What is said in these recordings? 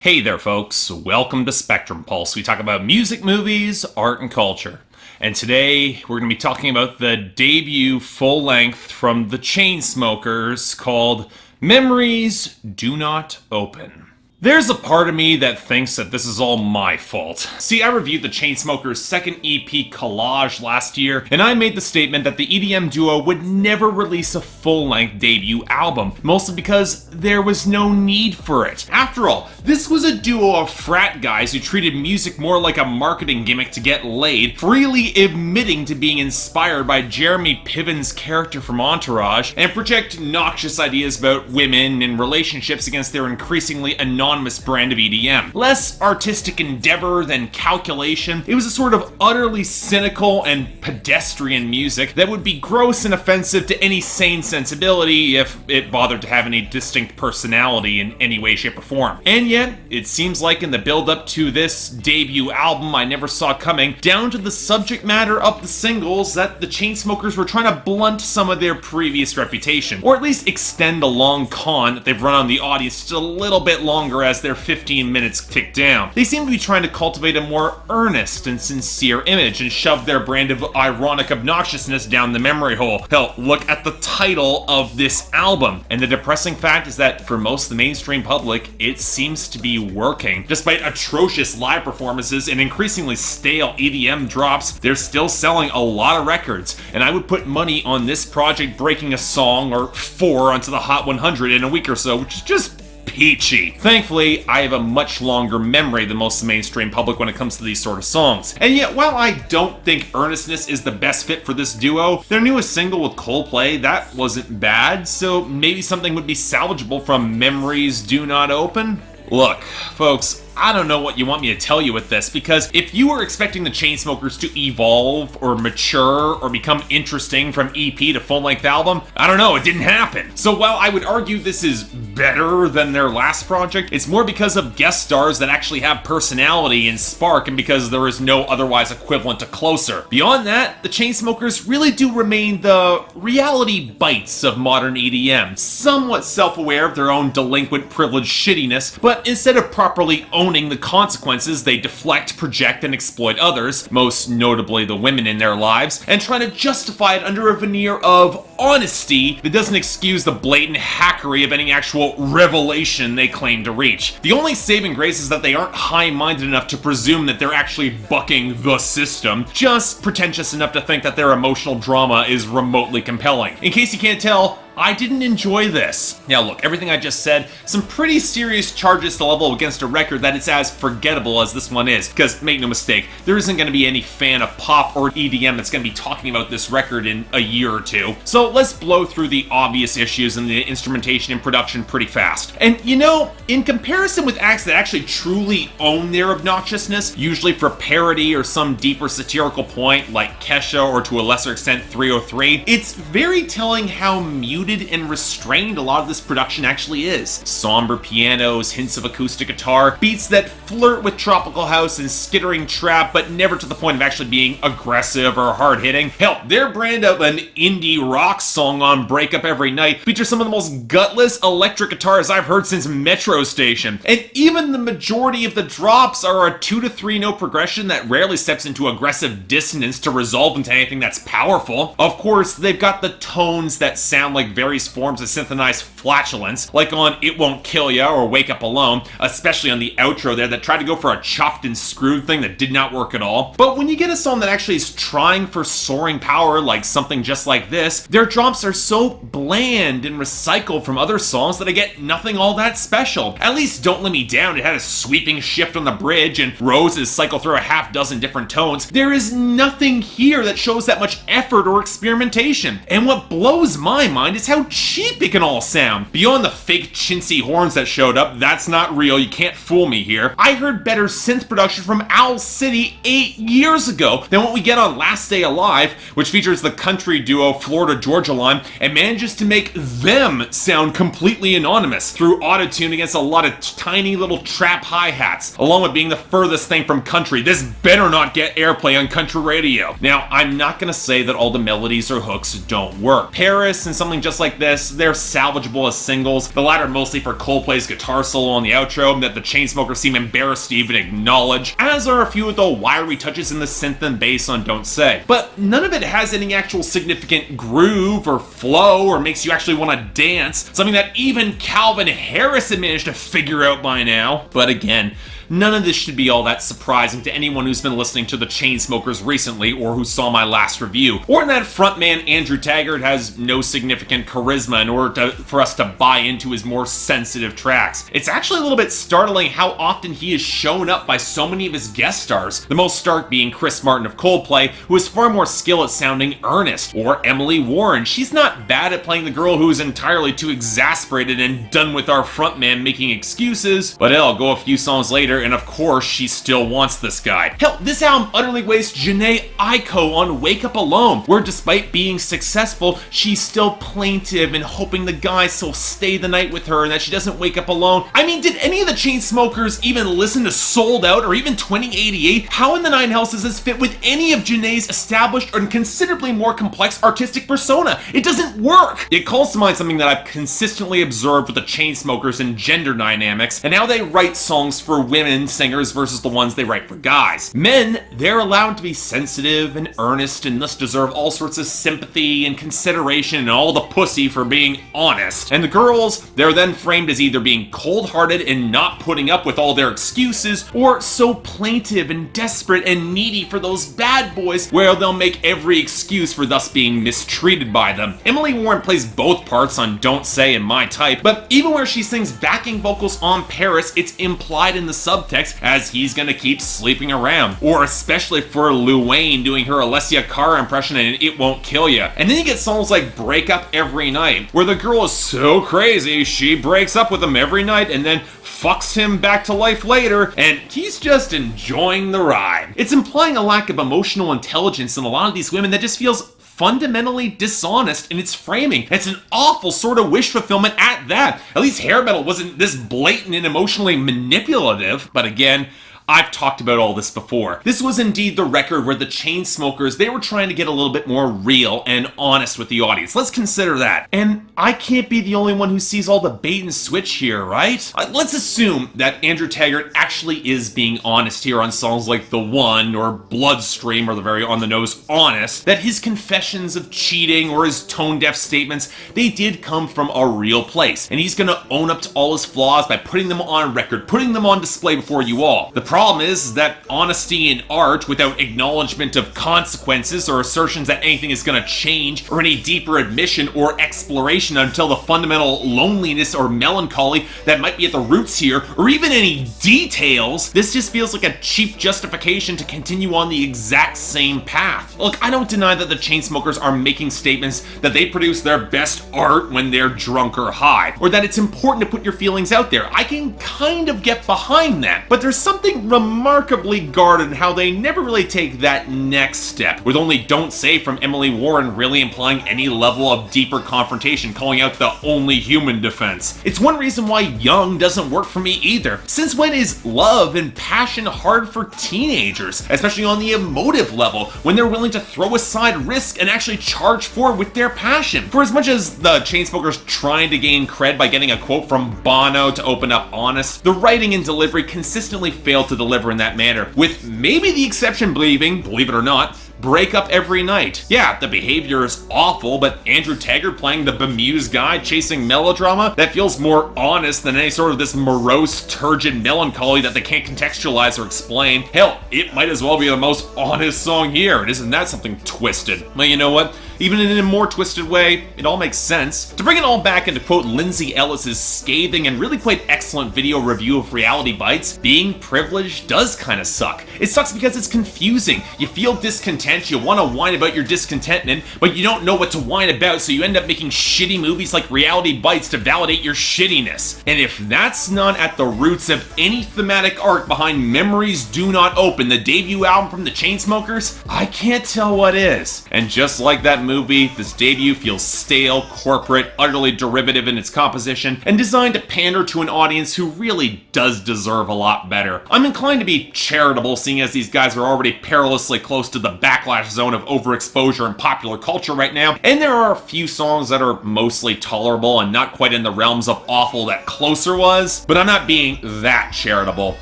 Hey there, folks. Welcome to Spectrum Pulse. We talk about music, movies, art, and culture. And today, we're going to be talking about the debut full length from the Chainsmokers called Memories Do Not Open. There's a part of me that thinks that this is all my fault. See, I reviewed the Chainsmokers' second EP, Collage, last year, and I made the statement that the EDM duo would never release a full-length debut album, mostly because there was no need for it. After all, this was a duo of frat guys who treated music more like a marketing gimmick to get laid, freely admitting to being inspired by Jeremy Piven's character from Entourage, and project noxious ideas about women and relationships against their increasingly anonymous brand of EDM. Less artistic endeavor than calculation, it was a sort of utterly cynical and pedestrian music that would be gross and offensive to any sane sensibility if it bothered to have any distinct personality in any way, shape, or form. And yet, it seems like in the build-up to this debut album I never saw coming, down to the subject matter of the singles, that the Chainsmokers were trying to blunt some of their previous reputation, or at least extend a long con that they've run on the audience just a little bit longer as their 15 minutes tick down. They seem to be trying to cultivate a more earnest and sincere image and shove their brand of ironic obnoxiousness down the memory hole. Hell, look at the title of this album. And the depressing fact is that for most of the mainstream public, it seems to be working. Despite atrocious live performances and increasingly stale EDM drops, they're still selling a lot of records. And I would put money on this project breaking a song or four onto the Hot 100 in a week or so, which is just peachy. Thankfully, I have a much longer memory than most of the mainstream public when it comes to these sort of songs. And yet, while I don't think earnestness is the best fit for this duo, their newest single with Coldplay, that wasn't bad, so maybe something would be salvageable from Memories Do Not Open? Look, folks, I don't know what you want me to tell you with this, because if you were expecting the Chainsmokers to evolve or mature or become interesting from EP to full-length album, I don't know, it didn't happen. So while I would argue this is better than their last project, it's more because of guest stars that actually have personality and spark, and because there is no otherwise equivalent to Closer. Beyond that, the Chainsmokers really do remain the reality bites of modern EDM, somewhat self-aware of their own delinquent privileged shittiness, but instead of properly owning the consequences, they deflect, project, and exploit others, most notably the women in their lives, and try to justify it under a veneer of honesty that doesn't excuse the blatant hackery of any actual revelation they claim to reach. The only saving grace is that they aren't high-minded enough to presume that they're actually bucking the system, just pretentious enough to think that their emotional drama is remotely compelling. In case you can't tell, I didn't enjoy this. Now look, everything I just said, some pretty serious charges to level against a record that is as forgettable as this one is, because make no mistake, there isn't going to be any fan of pop or EDM that's going to be talking about this record in a year or two. So let's blow through the obvious issues in the instrumentation and production pretty fast. And you know, in comparison with acts that actually truly own their obnoxiousness, usually for parody or some deeper satirical point like Kesha or to a lesser extent 303, it's very telling how muted and restrained a lot of this production actually is. Somber pianos, hints of acoustic guitar, beats that flirt with tropical house and skittering trap, but never to the point of actually being aggressive or hard-hitting. Hell, their brand of an indie rock song on Break Up Every Night features some of the most gutless electric guitars I've heard since Metro Station. And even the majority of the drops are a 2 to 3 note progression that rarely steps into aggressive dissonance to resolve into anything that's powerful. Of course, they've got the tones that sound like various forms of synthesized flatulence, like on It Won't Kill Ya or Wake Up Alone, especially on the outro there that tried to go for a chopped and screwed thing that did not work at all. But when you get a song that actually is trying for soaring power, like something just like this, their drops are so bland and recycled from other songs that I get nothing all that special. At least Don't Let Me Down, it had a sweeping shift on the bridge, and Roses cycle through a half dozen different tones. There is nothing here that shows that much effort or experimentation. And what blows my mind is how cheap it can all sound. Beyond the fake chintzy horns that showed up, that's not real, you can't fool me here. I heard better synth production from Owl City 8 years ago than what we get on Last Day Alive, which features the country duo Florida Georgia Line and manages to make them sound completely anonymous through autotune against a lot of tiny little trap hi-hats. Along with being the furthest thing from country, this better not get airplay on country radio. Now, I'm not gonna say that all the melodies or hooks don't work. Paris and Something Just just like this, they're salvageable as singles, the latter mostly for Coldplay's guitar solo on the outro that the Chainsmokers seem embarrassed to even acknowledge, as are a few of the wiry touches in the synth and bass on Don't Say. But none of it has any actual significant groove or flow or makes you actually want to dance, something that even Calvin Harris had managed to figure out by now. But again, none of this should be all that surprising to anyone who's been listening to the Chainsmokers recently or who saw my last review, or that frontman Andrew Taggart has no significant charisma in order for us to buy into his more sensitive tracks. It's actually a little bit startling how often he is shown up by so many of his guest stars, the most stark being Chris Martin of Coldplay, who has far more skill at sounding earnest, or Emily Warren. She's not bad at playing the girl who is entirely too exasperated and done with our frontman making excuses, but it'll go a few songs later and of course she still wants this guy. Hell, this album utterly wastes Jhené Aiko on Wake Up Alone, where despite being successful, she's still plaintive and hoping the guy still stay the night with her and that she doesn't wake up alone. I mean, did any of the Chainsmokers even listen to Sold Out or even 2088? How in the nine hells does this fit with any of Jhené's established and considerably more complex artistic persona? It doesn't work! It calls to mind something that I've consistently observed with the Chainsmokers and gender dynamics and how they write songs for women singers versus the ones they write for guys. Men, they're allowed to be sensitive and earnest and thus deserve all sorts of sympathy and consideration and all the pussy for being honest. And the girls, they're then framed as either being cold-hearted and not putting up with all their excuses, or so plaintive and desperate and needy for those bad boys where they'll make every excuse for thus being mistreated by them. Emily Warren plays both parts on Don't Say and My Type, but even where she sings backing vocals on Paris, it's implied in the subtext as he's gonna keep sleeping around. Or especially for Louane doing her Alessia Cara impression and It Won't Kill Ya. And then you get songs like Break Up Every Night, where the girl is so crazy she breaks up with him every night and then fucks him back to life later, and he's just enjoying the ride. It's implying a lack of emotional intelligence in a lot of these women that just feels fundamentally dishonest in its framing. It's an awful sort of wish fulfillment at that. At least hair metal wasn't this blatant and emotionally manipulative, but again, I've talked about all this before. This was indeed the record where the Chainsmokers, they were trying to get a little bit more real and honest with the audience. Let's consider that. And I can't be the only one who sees all the bait and switch here, right? Let's assume that Andrew Taggart actually is being honest here on songs like The One or Bloodstream, or the very on-the-nose honest, that his confessions of cheating or his tone-deaf statements, they did come from a real place. And he's gonna own up to all his flaws by putting them on record, putting them on display before you all. The problem is that honesty in art without acknowledgement of consequences or assertions that anything is going to change or any deeper admission or exploration until the fundamental loneliness or melancholy that might be at the roots here, or even any details, this just feels like a cheap justification to continue on the exact same path. Look, I don't deny that the Chainsmokers are making statements that they produce their best art when they're drunk or high, or that it's important to put your feelings out there. I can kind of get behind that, but there's something remarkably guarded in how they never really take that next step, with only Don't Say from Emily Warren really implying any level of deeper confrontation, calling out the only human defense. It's one reason why Young doesn't work for me either. Since when is love and passion hard for teenagers, especially on the emotive level, when they're willing to throw aside risk and actually charge forward with their passion? For as much as the Chainsmokers trying to gain cred by getting a quote from Bono to open up Honest, the writing and delivery consistently failed to deliver in that manner, with maybe the exception being, believe it or not, Break Up Every Night. Yeah, the behavior is awful, but Andrew Taggart playing the bemused guy chasing melodrama, that feels more honest than any sort of this morose, turgid melancholy that they can't contextualize or explain. Hell, it might as well be the most honest song here, and isn't that something twisted? Well, you know what? Even in a more twisted way, it all makes sense. To bring it all back into quote Lindsay Ellis's scathing and really quite excellent video review of Reality Bites, being privileged does kind of suck. It sucks because it's confusing. You feel discontent, you want to whine about your discontentment, but you don't know what to whine about, so you end up making shitty movies like Reality Bites to validate your shittiness. And if that's not at the roots of any thematic arc behind Memories Do Not Open, the debut album from the Chainsmokers, I can't tell what is. And just like that movie, this debut feels stale, corporate, utterly derivative in its composition, and designed to pander to an audience who really does deserve a lot better. I'm inclined to be charitable, seeing as these guys are already perilously close to the backlash zone of overexposure in popular culture right now, and there are a few songs that are mostly tolerable and not quite in the realms of awful that Closer was, but I'm not being that charitable.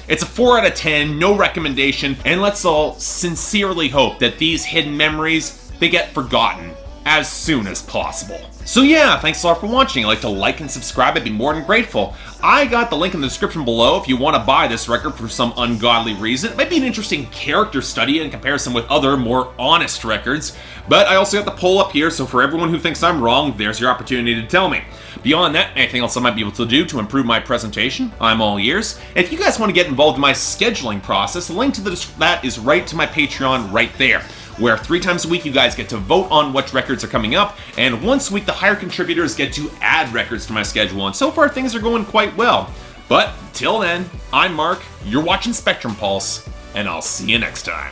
It's a 4 out of 10, no recommendation, and let's all sincerely hope that these hidden memories, they get forgotten as soon as possible. So yeah, thanks a lot for watching. If you'd like to like and subscribe, I'd be more than grateful. I got the link in the description below if you want to buy this record for some ungodly reason. It might be an interesting character study in comparison with other, more honest records. But I also got the poll up here, so for everyone who thinks I'm wrong, there's your opportunity to tell me. Beyond that, anything else I might be able to do to improve my presentation, I'm all ears. And if you guys want to get involved in my scheduling process, the link to that is right to my Patreon right there, where 3 times a week you guys get to vote on which records are coming up, and once a week the higher contributors get to add records to my schedule, and so far things are going quite well. But till then, I'm Mark, you're watching Spectrum Pulse, and I'll see you next time.